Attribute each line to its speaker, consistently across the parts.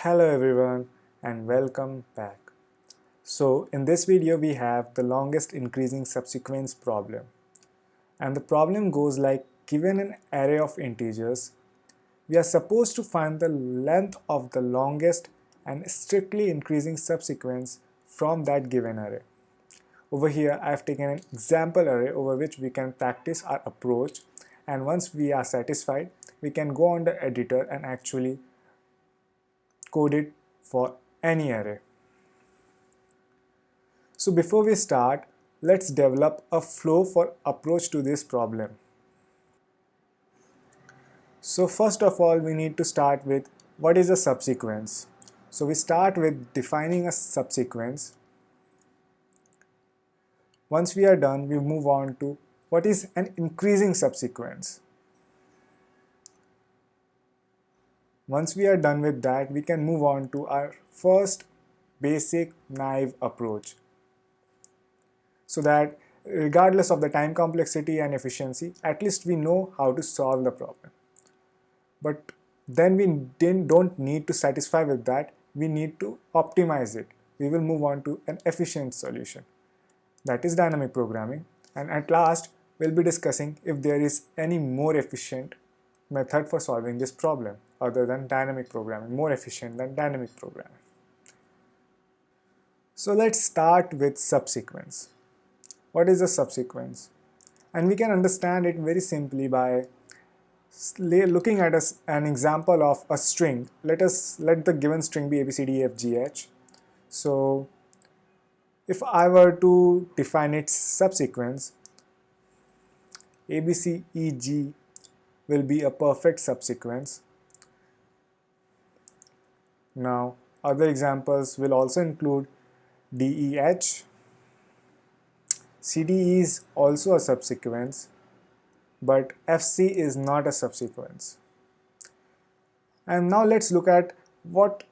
Speaker 1: Hello everyone and welcome back. So in this video we have the longest increasing subsequence problem. And the problem goes like, given an array of integers, we are supposed to find the length of the longest and strictly increasing subsequence from that given array. Over here I have taken an example array over which we can practice our approach, and once we are satisfied we can go on the editor and actually code it for any array. So before we start, let's develop a flow for approach to this problem. So first of all, we need to start with what is a subsequence. So we start with defining a subsequence. Once we are done, we move on to what is an increasing subsequence. Once we are done with that, we can move on to our first basic naive approach, so that regardless of the time complexity and efficiency, at least we know how to solve the problem. But then we don't need to satisfy with that, we need to optimize it. We will move on to an efficient solution, that is dynamic programming, and at last we'll be discussing if there is any more efficient method for solving this problem other than dynamic programming, more efficient than dynamic programming. So let's start with subsequence. What is a subsequence? And we can understand it very simply by looking at an example of a string. Let the given string be ABCDEFGH. So if I were to define its subsequence, ABCEG will be a perfect subsequence. Now other examples will also include DEH. CDE is also a subsequence, but FC is not a subsequence. And now let's look at what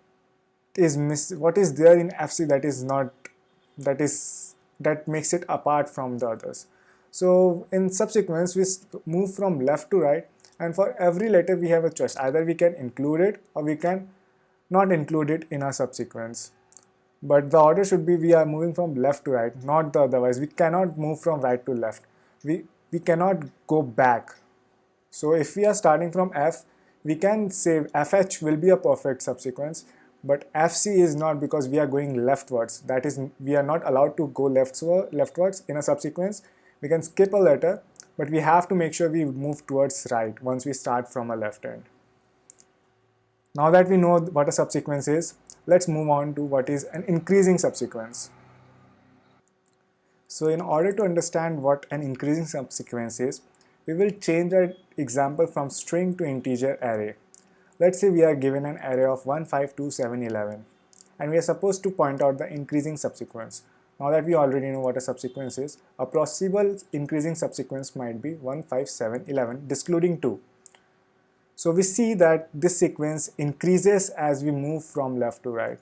Speaker 1: is there in FC that makes it apart from the others. So in subsequence we move from left to right, and for every letter we have a choice. Either we can include it or we can not include it in our subsequence. But the order should be we are moving from left to right, not the otherwise. We cannot move from right to left. We cannot go back. So if we are starting from F, we can say FH will be a perfect subsequence, but FC is not, because we are going leftwards. That is, we are not allowed to go leftwards in a subsequence. We can skip a letter, but we have to make sure we move towards right once we start from a left end. Now that we know what a subsequence is, let's move on to what is an increasing subsequence. So in order to understand what an increasing subsequence is, we will change our example from string to integer array. Let's say we are given an array of 1, 5, 2, 7, 11, and we are supposed to point out the increasing subsequence. Now that we already know what a subsequence is, a possible increasing subsequence might be 1, 5, 7, 11, discluding 2. So we see that this sequence increases as we move from left to right.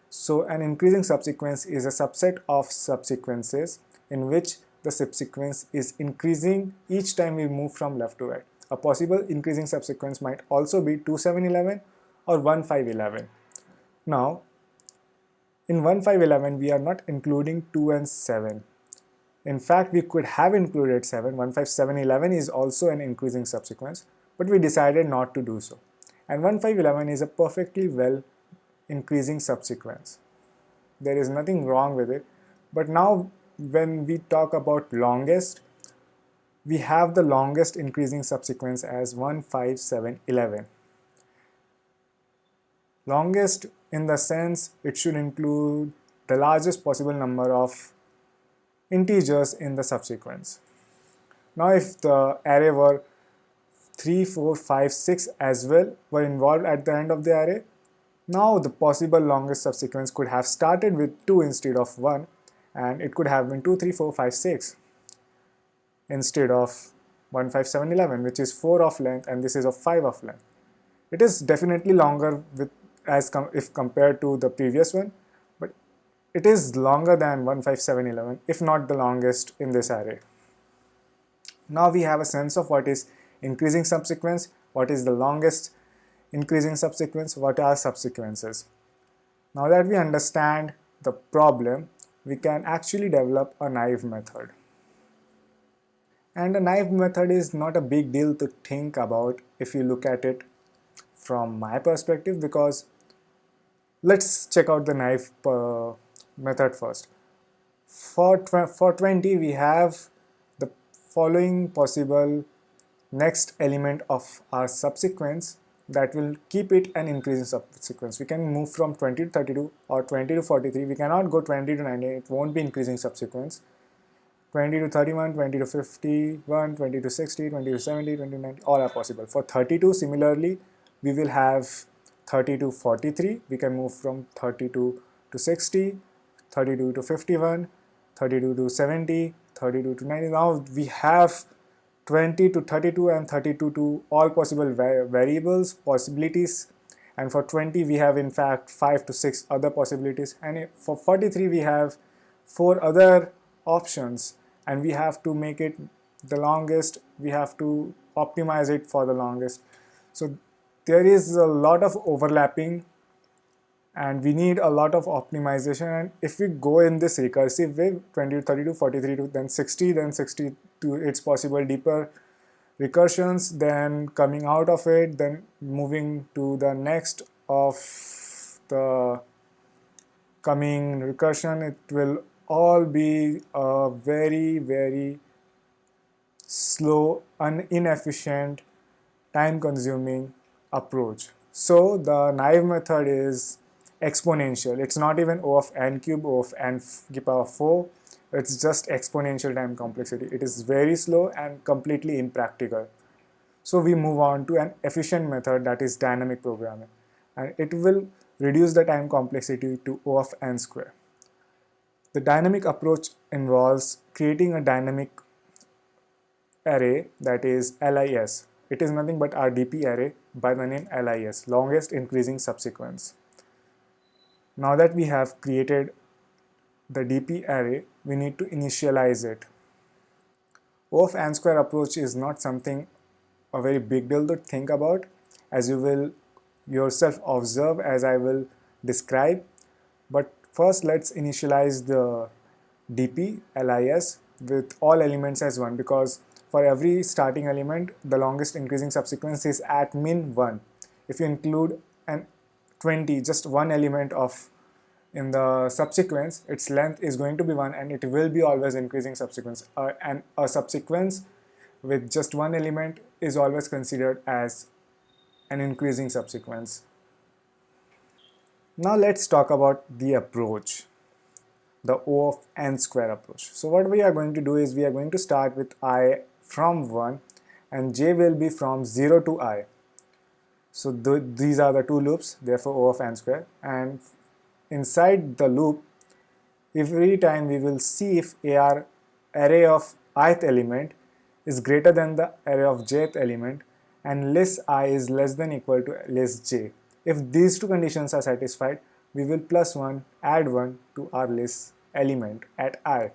Speaker 1: So an increasing subsequence is a subset of subsequences in which the subsequence is increasing each time we move from left to right. A possible increasing subsequence might also be 2, 7, 11 or 1, 5, 11. Now in 1, 5, 11 we are not including 2 and 7. In fact, we could have included 7. 1, 5, 7, 11 is also an increasing subsequence, but we decided not to do so. And 1, 5, 11 is a perfectly well increasing subsequence. There is nothing wrong with it. But now when we talk about longest, we have the longest increasing subsequence as 1, 5, 7, 11. Longest in the sense it should include the largest possible number of integers in the subsequence. Now if the array were 3, 4, 5, 6 as well were involved at the end of the array, now the possible longest subsequence could have started with 2 instead of 1, and it could have been 2, 3, 4, 5, 6 instead of 1, 5, 7, 11, which is 4 of length, and this is of 5 of length. It is definitely longer if compared to the previous one, but it is longer than 1, 5, 7, 11, if not the longest in this array. Now we have a sense of what is increasing subsequence, what is the longest increasing subsequence, what are subsequences. Now that we understand the problem, we can actually develop a naive method. And a naive method is not a big deal to think about if you look at it from my perspective, because let's check out the naive method first. For 20, we have the following possible next element of our subsequence that will keep it an increasing subsequence. We can move from 20 to 32 or 20 to 43. We cannot go 20 to 98. It won't be increasing subsequence. 20 to 31, 20 to 51, 20 to 60, 20 to 70, 20 to 90, all are possible. For 32, similarly, we will have 30 to 43. We can move from 32 to 60, 32 to 51, 32 to 70, 32 to 90. Now we have 20 to 32 and 32 to all possible variables, possibilities. And for 20, we have in fact 5 to 6 other possibilities. And for 43, we have 4 other options. And we have to make it the longest. We have to optimize it for the longest. So there is a lot of overlapping and we need a lot of optimization. And if we go in this recursive way, 20 to 32, 43 to then 60, then 60 to its possible deeper recursions, then coming out of it, then moving to the next of the coming recursion, it will all be a very, very slow, inefficient, time consuming approach. So the naive method is exponential. It's not even O of n cube, O of n to the power 4. It's just exponential time complexity. It is very slow and completely impractical. So we move on to an efficient method, that is dynamic programming. And it will reduce the time complexity to O of n square. The dynamic approach involves creating a dynamic array, that is LIS. It is nothing but our DP array by the name LIS, longest increasing subsequence. Now that we have created the DP array, we need to initialize it. O of n square approach is not something a very big deal to think about, as you will yourself observe as I will describe. But first let's initialize the DP LIS with all elements as 1, because for every starting element the longest increasing subsequence is at min 1. If you include an 20, just one element of in the subsequence, its length is going to be 1 and it will be always increasing subsequence. And a subsequence with just one element is always considered as an increasing subsequence. Now let's talk about the approach, the O of n square approach. So what we are going to do is we are going to start with I from 1 and j will be from 0 to I. So these are the two loops, therefore O of n square. And inside the loop, every time we will see if our array of ith element is greater than the array of jth element and less I is less than equal to less j. If these two conditions are satisfied, we will plus 1, add 1 to our list element at I.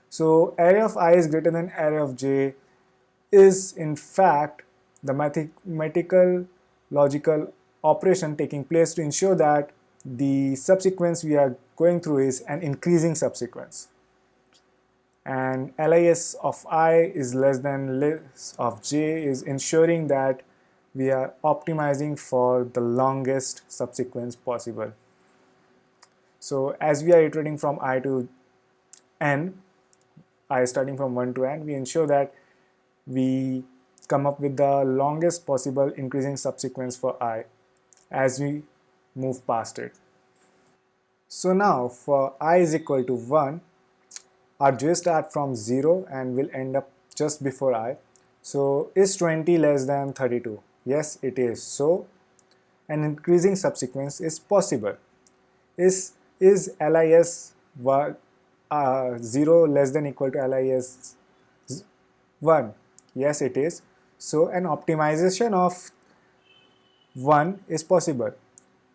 Speaker 1: So array of I is greater than array of j is in fact the mathematical logical operation taking place to ensure that the subsequence we are going through is an increasing subsequence. And LIS of I is less than LIS of j is ensuring that we are optimizing for the longest subsequence possible. So as we are iterating from I to n, I starting from 1 to n, we ensure that we come up with the longest possible increasing subsequence for I as we move past it. So now for I is equal to 1, our j start from 0 and will end up just before I. So is 20 less than 32? Yes, it is. So an increasing subsequence is possible. Is LIS 0 less than equal to LIS 1? Yes, it is. So an optimization of 1 is possible.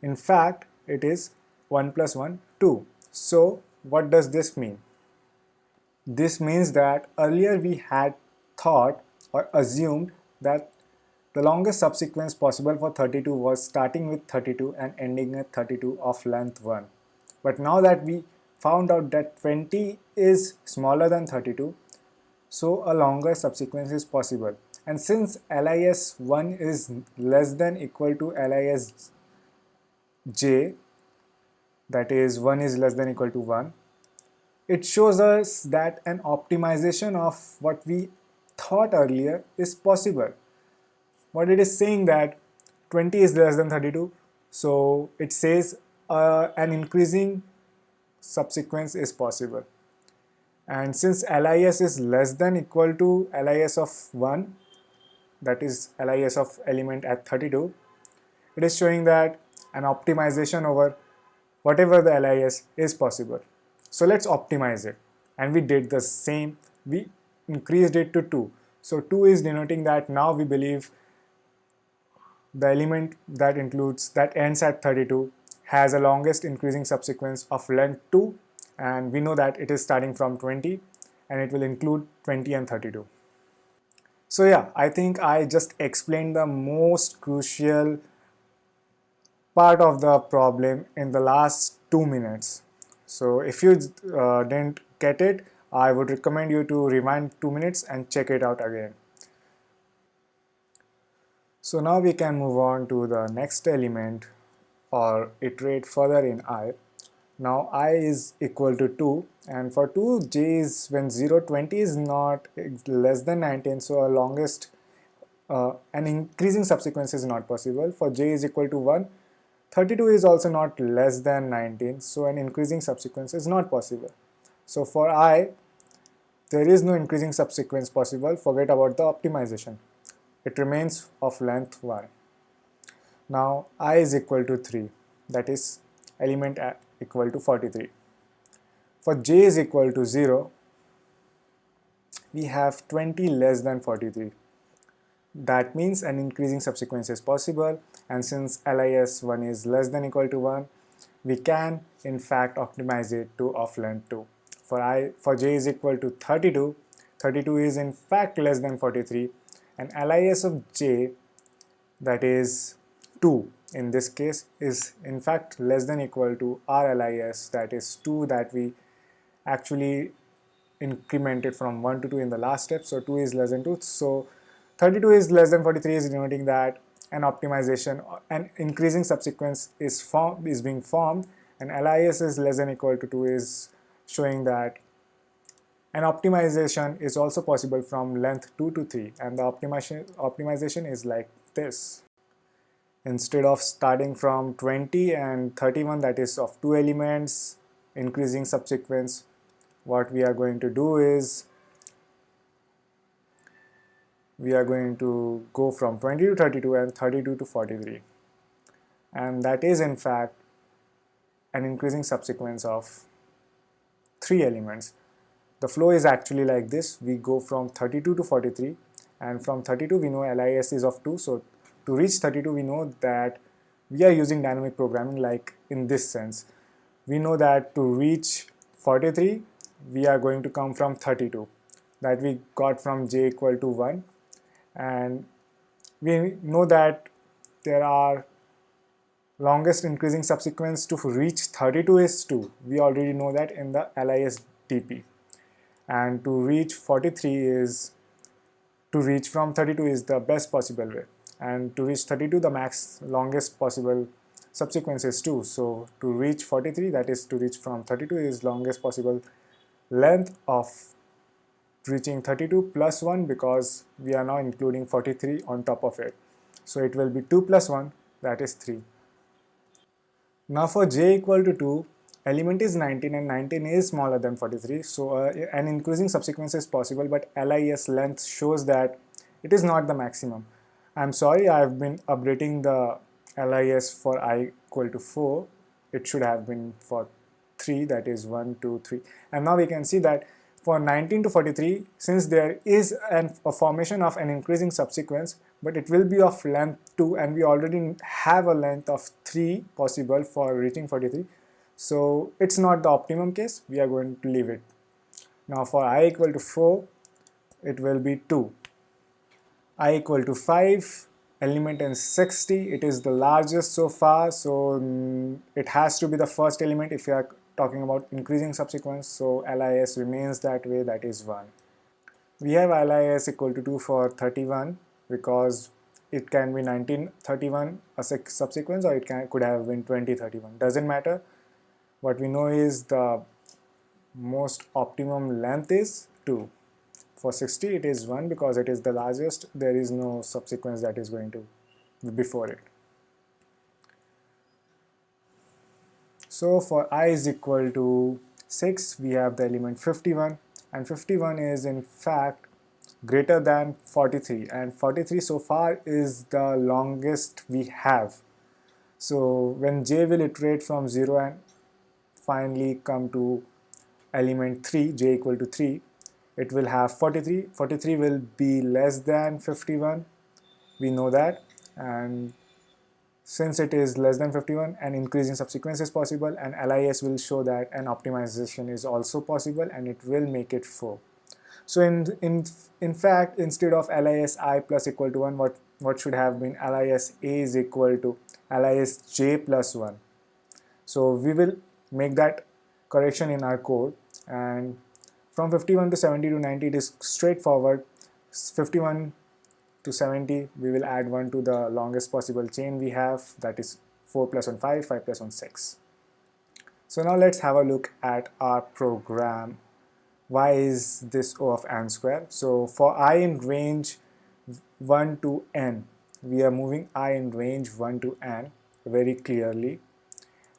Speaker 1: In fact, it is 1 plus 1, 2. So what does this mean? This means that earlier we had thought or assumed that The longest subsequence possible for 32 was starting with 32 and ending at 32 of length 1. But now that we found out that 20 is smaller than 32, so a longer subsequence is possible. And since LIS 1 is less than equal to LIS j, that is 1 is less than equal to 1, it shows us that an optimization of what we thought earlier is possible. What it is saying that 20 is less than 32, so it says an increasing subsequence is possible. And since LIS is less than equal to LIS of 1, that is LIS of element at 32, it is showing that an optimization over whatever the LIS is possible. So let's optimize it. And we did the same. We increased it to 2. So 2 is denoting that now we believe the element that ends at 32 has a longest increasing subsequence of length 2, and we know that it is starting from 20 and it will include 20 and 32. So yeah, I think I just explained the most crucial part of the problem in the last 2 minutes. So if you didn't get it, I would recommend you to rewind 2 minutes and check it out again. So now we can move on to the next element or iterate further in I. Now I is equal to 2, and for 2 j is when 0 20 is not less than 19, so a longest an increasing subsequence is not possible. For j is equal to 1, 32 is also not less than 19, so an increasing subsequence is not possible. So for I, there is no increasing subsequence possible. Forget about the optimization. It remains of length 1. Now I is equal to 3, that is element equal to 43. For j is equal to 0, we have 20 less than 43. That means an increasing subsequence is possible, and since LIS 1 is less than equal to 1, we can in fact optimize it to of length 2. For j is equal to 32, 32 is in fact less than 43, and LIS of j, that is 2 in this case, is in fact less than equal to our LIS, that is 2, that we actually incremented from 1 to 2 in the last step. So 2 is less than 2. So 32 is less than 43 is denoting that an optimization, an increasing subsequence is being formed, and LIS is less than equal to 2 is showing that an optimization is also possible from length 2 to 3, and the optimization is like this. Instead of starting from 20 and 31, that is of 2 elements, increasing subsequence, what we are going to do is we are going to go from 20 to 32 and 32 to 43, and that is in fact an increasing subsequence of 3 elements. The flow is actually like this. We go from 32 to 43, and from 32 we know LIS is of 2, so to reach 32 we know that we are using dynamic programming like in this sense. We know that to reach 43 we are going to come from 32, that we got from j equal to 1, and we know that there are longest increasing subsequence to reach 32 is 2. We already know that in the LIS DP, and to reach 43 is to reach from 32 is the best possible way, and to reach 32 the max longest possible subsequence is 2. So to reach 43, that is to reach from 32, is longest possible length of reaching 32 plus 1, because we are now including 43 on top of it. So it will be 2 plus 1, that is 3. Now for j equal to 2, element is 19 and 19 is smaller than 43, so an increasing subsequence is possible, but LIS length shows that it is not the maximum. I'm sorry, I've been updating the LIS for I equal to 4. It should have been for 3, that is 1, 2, 3. And now we can see that for 19 to 43, since there is a formation of an increasing subsequence, but it will be of length 2, and we already have a length of 3 possible for reaching 43. So it's not the optimum case, we are going to leave it. Now for I equal to 4, it will be 2. I equal to 5, element in 60. It is the largest so far, so it has to be the first element if you are talking about increasing subsequence. So LIS remains that way, that is 1. We have LIS equal to 2 for 31 because it can be 1931 a subsequence, or could have been 2031. Doesn't matter. What we know is the most optimum length is 2. For 60 it is 1 because it is the largest. There is no subsequence that is going to be before it. So for I is equal to 6, we have the element 51, and 51 is in fact greater than 43, and 43 so far is the longest we have. So when j will iterate from 0 and finally come to element 3, j equal to 3, it will have 43. 43 will be less than 51, we know that, and since it is less than 51, an increase in subsequence is possible, and LIS will show that an optimization is also possible, and it will make it 4. So in fact, instead of LIS I plus equal to 1, what should have been LIS A is equal to LIS J plus 1. So we will make that correction in our code, and from 51 to 70 to 90 it is straightforward. 51 to 70 we will add 1 to the longest possible chain we have, that is 4 plus 1 5, 5 plus 1 6. So now let's have a look at our program. Why is this O of n square? So for I in range 1 to n, we are moving I in range 1 to n very clearly,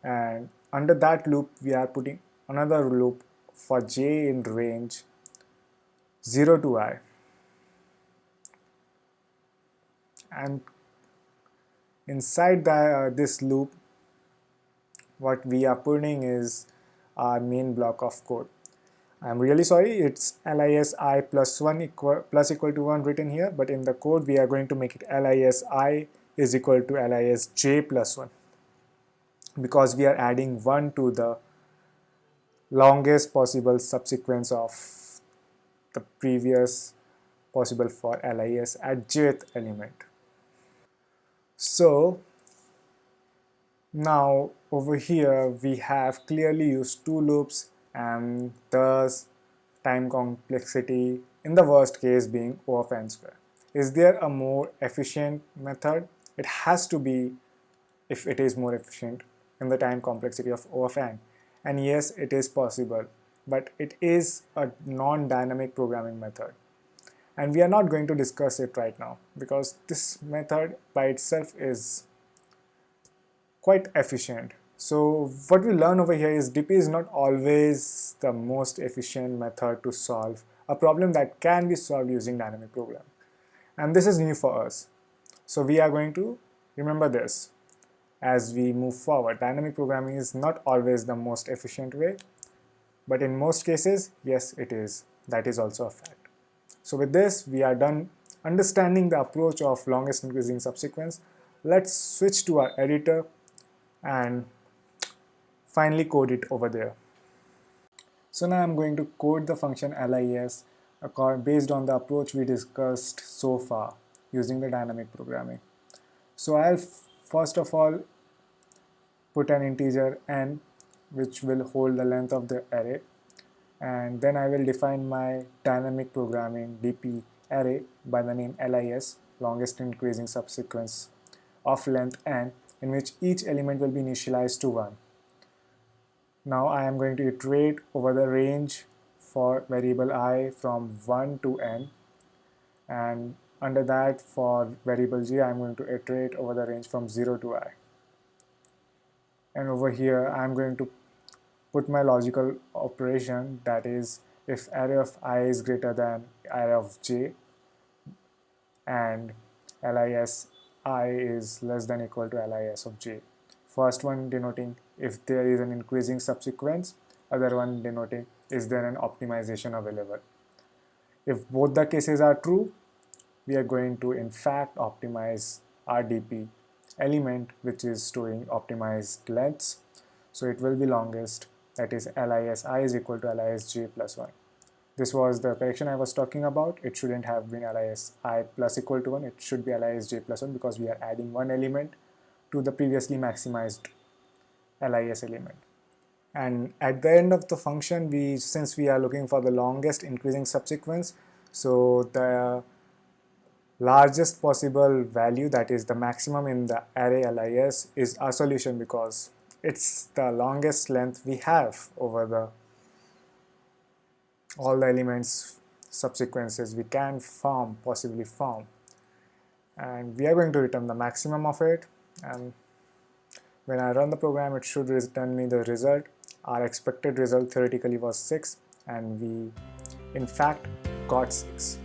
Speaker 1: and under that loop we are putting another loop for j in range 0 to I, and inside this loop what we are putting is our main block of code. I'm really sorry, it's LISI plus 1 equal to 1 written here, but in the code we are going to make it LISI is equal to LISJ plus 1, because we are adding 1 to the longest possible subsequence of the previous possible for LIS at jth element. So now over here we have clearly used two loops, and thus time complexity in the worst case being O of n square. Is there a more efficient method? It has to be if it is more efficient in the time complexity of O of n. And yes, it is possible, but it is a non-dynamic programming method. And we are not going to discuss it right now because this method by itself is quite efficient. So what we learn over here is DP is not always the most efficient method to solve a problem that can be solved using dynamic programming. And this is new for us. So we are going to remember this as we move forward. Dynamic programming is not always the most efficient way, but in most cases, yes, it is. That is also a fact. So with this, we are done understanding the approach of longest increasing subsequence. Let's switch to our editor and finally code it over there. So now I'm going to code the function LIS based on the approach we discussed so far using the dynamic programming. So I'll first of all put an integer n which will hold the length of the array, and then I will define my dynamic programming DP array by the name LIS, longest increasing subsequence of length n, in which each element will be initialized to 1. Now I am going to iterate over the range for variable I from 1 to n, and under that for variable j I am going to iterate over the range from 0 to I. And over here I am going to put my logical operation, that is if array of I is greater than array of j and LIS I is less than equal to LIS of j. First one denoting if there is an increasing subsequence, other one denoting is there an optimization available. If both the cases are true, we are going to in fact optimize our DP element which is storing optimized lengths. So it will be longest, that is LIS I is equal to LIS j plus 1. This was the correction I was talking about. It shouldn't have been lis I plus equal to 1. It should be lis j plus 1 because we are adding one element to the previously maximized lis element. And at the end of the function, since we are looking for the longest increasing subsequence, so the largest possible value, that is the maximum in the array lis, is our solution because it's the longest length we have over the all the elements subsequences we can possibly form, and we are going to return the maximum of it. And when I run the program, it should return me the result. Our expected result theoretically was 6, and we in fact got 6.